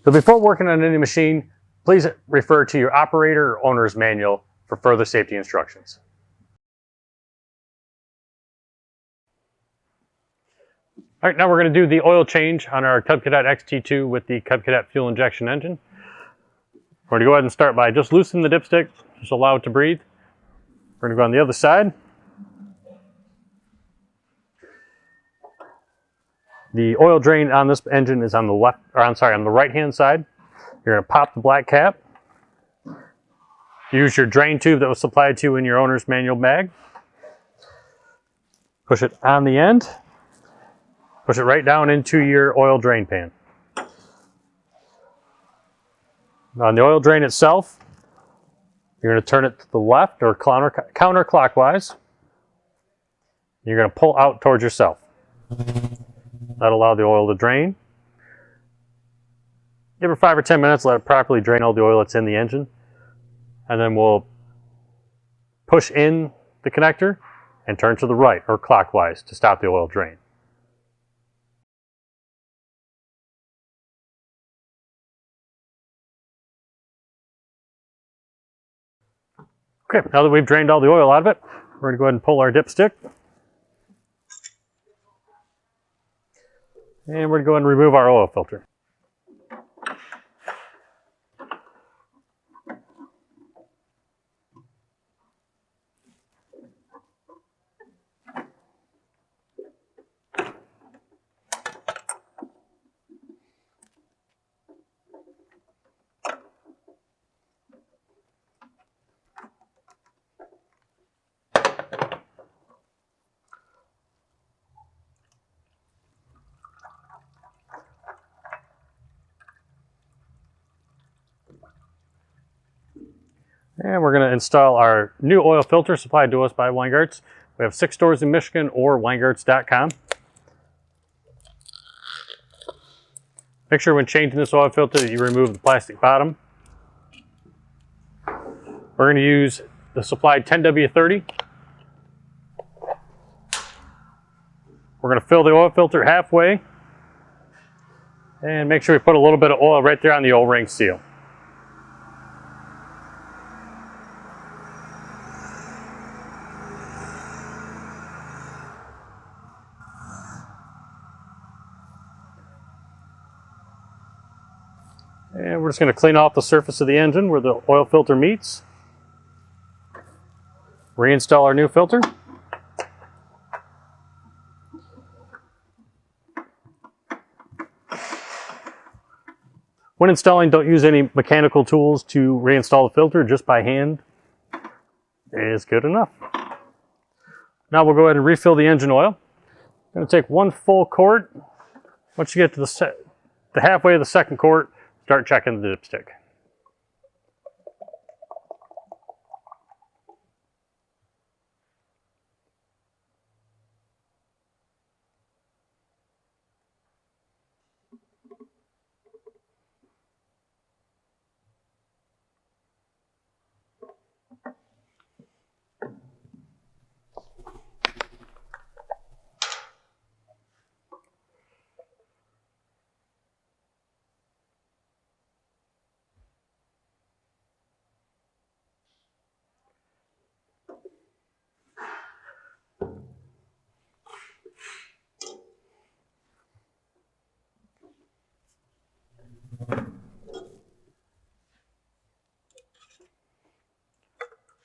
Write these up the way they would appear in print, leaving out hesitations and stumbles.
So before working on any machine, please refer to your operator or owner's manual for further safety instructions. All right, now we're going to do the oil change on our Cub Cadet XT2 with the Cub Cadet fuel injection engine. We're going to go ahead and start by just loosening the dipstick, just allow it to breathe. We're going to go on the other side. The oil drain on this engine is on the left, or I'm sorry, on the right-hand side. You're going to pop the black cap. Use your drain tube that was supplied to you in your owner's manual bag. Push it on the end. Push it right down into your oil drain pan. On the oil drain itself, you're going to turn it to the left or counterclockwise. You're going to pull out towards yourself. That'll allow the oil to drain. Give it 5 or 10 minutes, let it properly drain all the oil that's in the engine. And then we'll push in the connector and turn to the right or clockwise to stop the oil drain. Okay, now that we've drained all the oil out of it, we're going to go ahead and pull our dipstick. And we're going to go ahead and remove our oil filter. And we're going to install our new oil filter supplied to us by Weingartz. We have 6 stores in Michigan or Weingartz.com. Make sure when changing this oil filter that you remove the plastic bottom. We're going to use the supplied 10W30. We're going to fill the oil filter halfway and make sure we put a little bit of oil right there on the O-ring seal. And we're just going to clean off the surface of the engine where the oil filter meets. Reinstall our new filter. When installing, don't use any mechanical tools to reinstall the filter, just by hand is good enough. Now we'll go ahead and refill the engine oil. I'm going to take 1 full quart. Once you get to the halfway of the second quart, start checking the dipstick.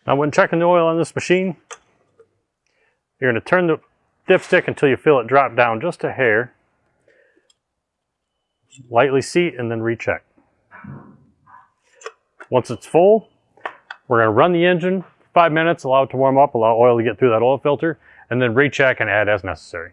Now when checking the oil on this machine, you're going to turn the dipstick until you feel it drop down just a hair. Lightly seat and then recheck. Once it's full, we're going to run the engine for 5 minutes, allow it to warm up, allow oil to get through that oil filter, and then recheck and add as necessary.